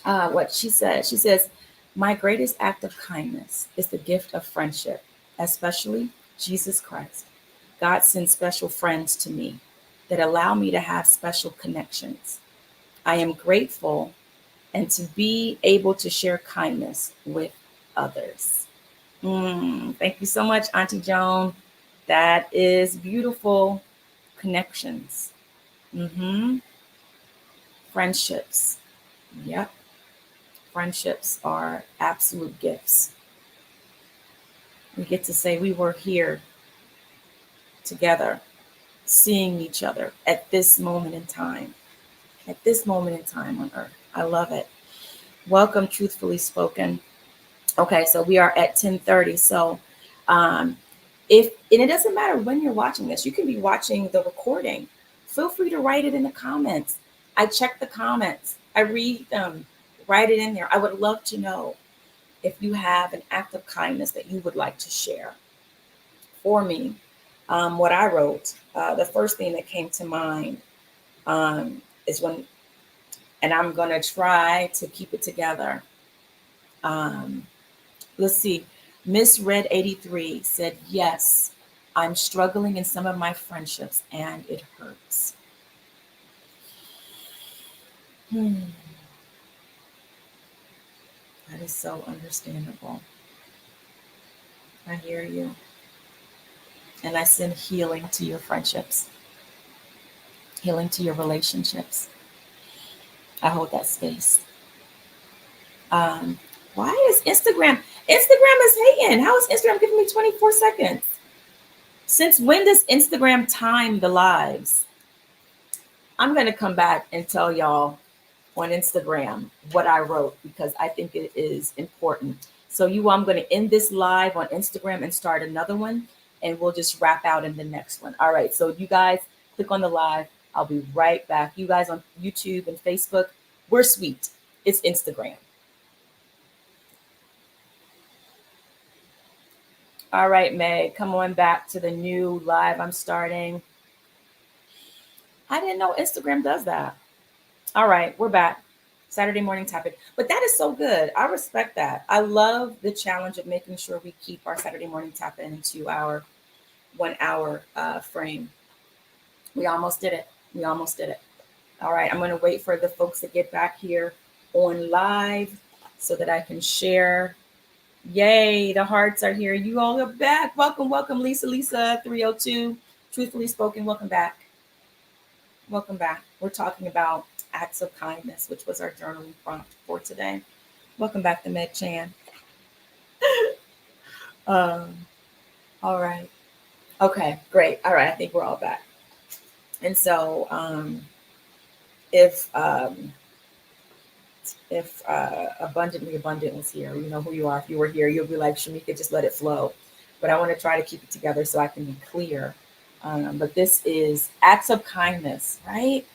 S2: what she says. She says, my greatest act of kindness is the gift of friendship, especially Jesus Christ. God sends special friends to me that allow me to have special connections. I am grateful and to be able to share kindness with others. Thank you so much, Auntie Joan. That is beautiful. Connections. Friendships. Yep. Friendships are absolute gifts. We get to say we were here together, seeing each other at this moment in time. At this moment in time on earth. I love it. Welcome, Truthfully Spoken. Okay, so we are at 10:30. So and it doesn't matter when you're watching this, you can be watching the recording. Feel free to write it in the comments. I check the comments. I read them. Write it in there. I would love to know if you have an act of kindness that you would like to share. For me, what I wrote, the first thing that came to mind is when, and I'm going to try to keep it together. Let's see. Miss Red 83 said, yes, I'm struggling in some of my friendships and it hurts. That is so understandable. I hear you. And I send healing to your friendships, healing to your relationships. I hold that space. Um, why is Instagram? Instagram is hating. How is Instagram giving me 24 seconds? Since when does Instagram time the lives? I'm going to come back and tell y'all on Instagram what I wrote because I think it is important. So I'm going to end this live on Instagram and start another one, and we'll just wrap out in the next one. All right. So you guys click on the live. I'll be right back. You guys on YouTube and Facebook, we're sweet. It's Instagram. All right, Meg, come on back to the new live I'm starting. I didn't know Instagram does that. All right, we're back. Saturday morning topic. But that is so good. I respect that. I love the challenge of making sure we keep our Saturday morning tap into our 1 hour frame. We almost did it. We almost did it. All right, I'm going to wait for the folks to get back here on live so that I can share. Yay, the hearts are here. You all are back. Welcome, welcome, Lisa 302. Truthfully spoken, welcome back. Welcome back. We're talking about acts of kindness, which was our journaling prompt for today. Welcome back to Meg Chan. All right. Okay, great. All right, I think we're all back. And so if abundantly abundant was here, you know who you are. If you were here, you'll be like, Shamika, just let it flow. But I want to try to keep it together so I can be clear. But this is acts of kindness, right?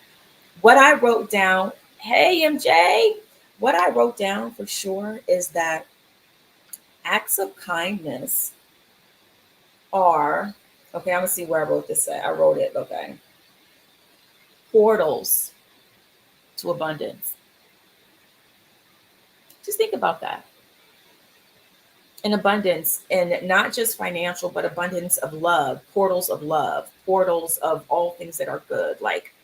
S2: What I wrote down, hey, MJ, what I wrote down for sure is that acts of kindness are, okay, I'm going to see where I wrote this at. I wrote it, okay. Portals to abundance. Just think about that. An abundance, and not just financial, but abundance of love, portals of all things that are good. Like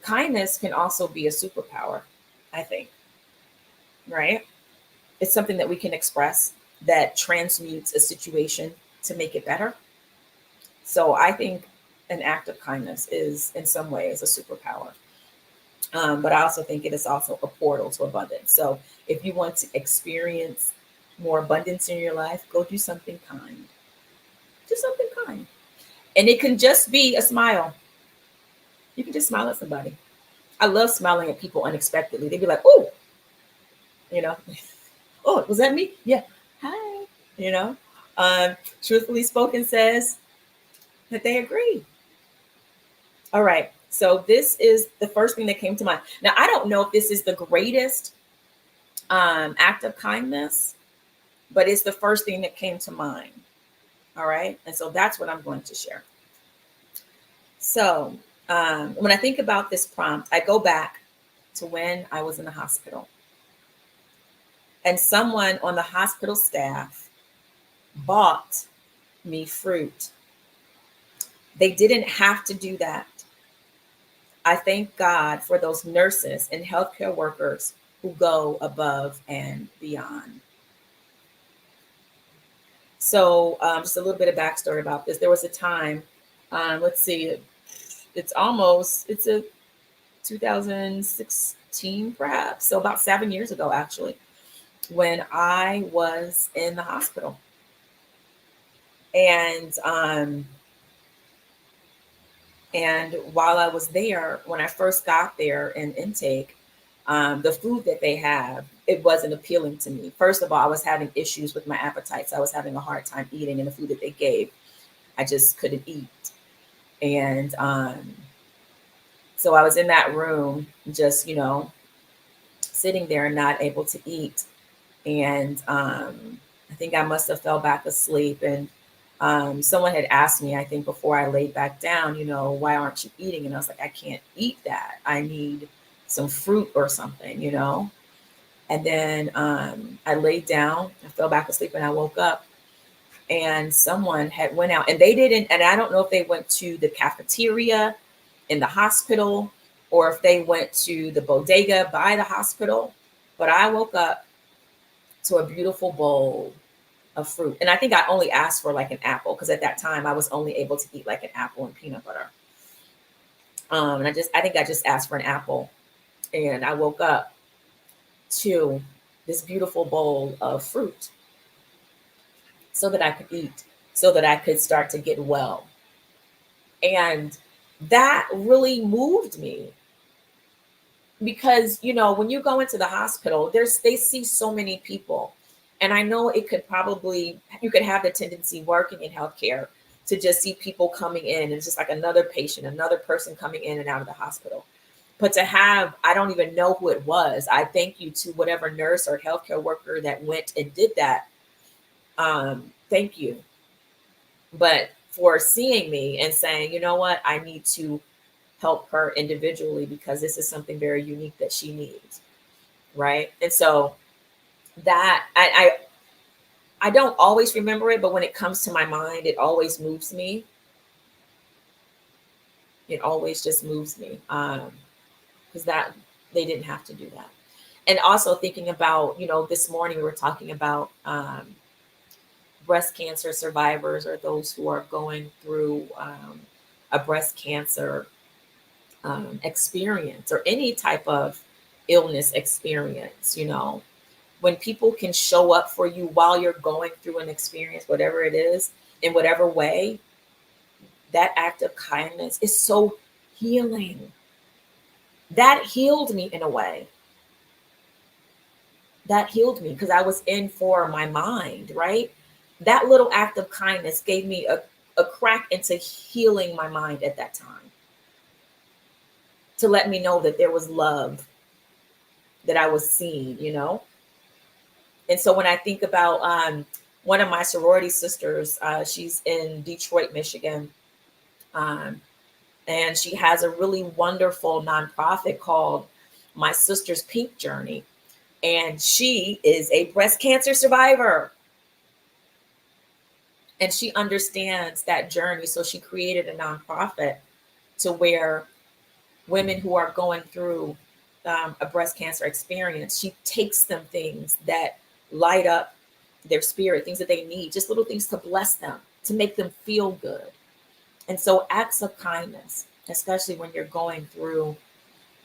S2: kindness can also be a superpower, I think, right? It's something that we can express that transmutes a situation to make it better. So I think an act of kindness is in some ways a superpower. But I also think it is also a portal to abundance. So if you want to experience more abundance in your life, go do something kind. Do something kind. And it can just be a smile. You can just smile at somebody. I love smiling at people unexpectedly. They'd be like, oh, oh, was that me? Yeah. Hi. Truthfully spoken says that they agree. All right. So this is the first thing that came to mind. Now, I don't know if this is the greatest act of kindness, but it's the first thing that came to mind. All right. And so that's what I'm going to share. So when I think about this prompt, I go back to when I was in the hospital. And someone on the hospital staff bought me fruit. They didn't have to do that. I thank God for those nurses and healthcare workers who go above and beyond. So just a little bit of backstory about this. There was a time, let's see, it's a 2016 perhaps, so about 7 years ago actually, when I was in the hospital. And while I was there, when I first got there in intake, the food that they have, it wasn't appealing to me. First of all, I was having issues with my appetites. I was having a hard time eating, and the food that they gave, I just couldn't eat. And so I was in that room, just, sitting there and not able to eat. And I think I must have fell back asleep. And someone had asked me, I think before I laid back down, why aren't you eating? And I was like, I can't eat that. I need some fruit or something, And then I laid down, I fell back asleep, and I woke up, and someone had went out, and they didn't, and I don't know if they went to the cafeteria in the hospital or if they went to the bodega by the hospital, but I woke up to a beautiful bowl of fruit. And I think I only asked for like an apple because at that time I was only able to eat like an apple and peanut butter. And I think I just asked for an apple, and I woke up to this beautiful bowl of fruit so that I could eat, so that I could start to get well. And that really moved me because, when you go into the hospital, they see so many people. And I know you could have the tendency working in healthcare to just see people coming in and it's just like another patient, another person coming in and out of the hospital. But to have, I don't even know who it was. I thank you to whatever nurse or healthcare worker that went and did that. Thank you. But for seeing me and saying, you know what, I need to help her individually because this is something very unique that she needs. Right. And so that I don't always remember it, but when it comes to my mind, it always moves me. It always just moves me. Because that they didn't have to do that. And also thinking about, this morning we were talking about breast cancer survivors or those who are going through a breast cancer experience or any type of illness experience. When people can show up for you while you're going through an experience, whatever it is, in whatever way, that act of kindness is so healing. That healed me in a way. That healed me because I was in for my mind, right? That little act of kindness gave me a crack into healing my mind at that time. To let me know that there was love, that I was seen, And so when I think about one of my sorority sisters, she's in Detroit, Michigan. And she has a really wonderful nonprofit called My Sister's Pink Journey. And she is a breast cancer survivor. And she understands that journey. So she created a nonprofit to where women who are going through a breast cancer experience, she takes them things that light up their spirit, things that they need, just little things to bless them, to make them feel good. And so acts of kindness, especially when you're going through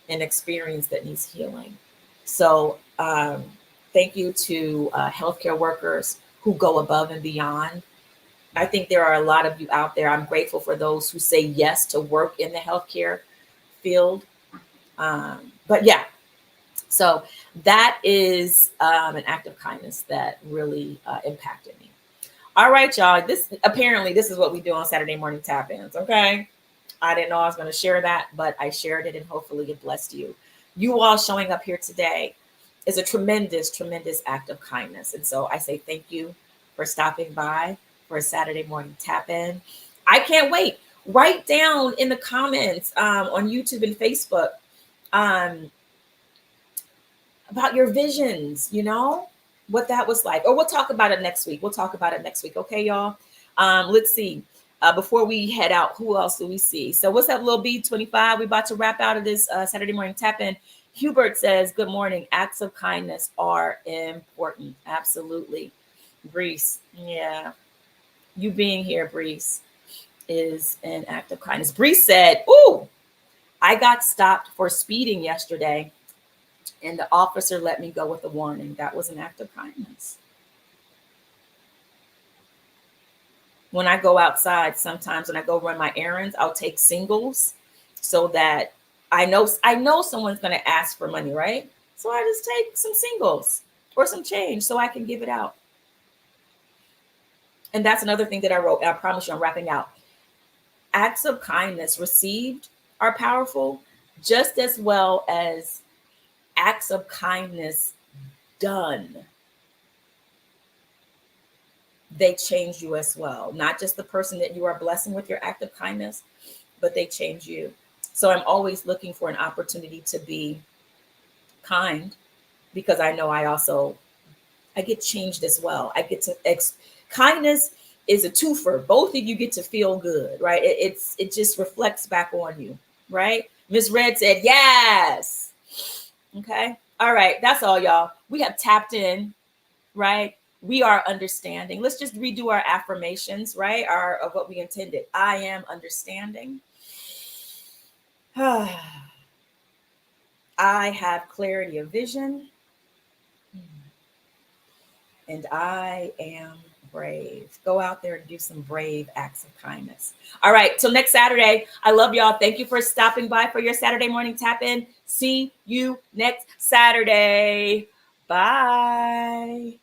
S2: an experience that needs healing. So thank you to healthcare workers who go above and beyond. I think there are a lot of you out there. I'm grateful for those who say yes to work in the healthcare field. But yeah, so that is an act of kindness that really impacted me. All right, y'all. This is what we do on Saturday morning tap-ins. Okay. I didn't know I was going to share that, but I shared it and hopefully it blessed you. You all showing up here today is a tremendous, tremendous act of kindness. And so I say thank you for stopping by for a Saturday morning tap-in. I can't wait. Write down in the comments on YouTube and Facebook about your visions, what that was like. Or we'll talk about it next week. Okay, y'all? Let's see. Before we head out, who else do we see? So what's up, Lil B25? We're about to wrap out of this Saturday morning tap-in. Hubert says, good morning. Acts of kindness are important. Absolutely. Brees, yeah. You being here, Brees, is an act of kindness. Brees said, ooh, I got stopped for speeding yesterday and the officer let me go with a warning. That was an act of kindness. When I go outside, sometimes when I go run my errands, I'll take singles so that I know someone's going to ask for money, right? So I just take some singles or some change so I can give it out. And that's another thing that I wrote. And I promise you I'm wrapping out. Acts of kindness received are powerful just as well as acts of kindness done. They change you as well. Not just the person that you are blessing with your act of kindness, but they change you. So I'm always looking for an opportunity to be kind because I know I get changed as well. I get to kindness is a twofer. Both of you get to feel good, right? It just reflects back on you, right? Miss Red said, yes. Okay. All right. That's all, y'all. We have tapped in, right? We are understanding. Let's just redo our affirmations, right? Of what we intended. I am understanding. I have clarity of vision. And I am brave. Go out there and do some brave acts of kindness. All right, till next Saturday. I love y'all. Thank you for stopping by for your Saturday morning tap in. See you next Saturday. Bye.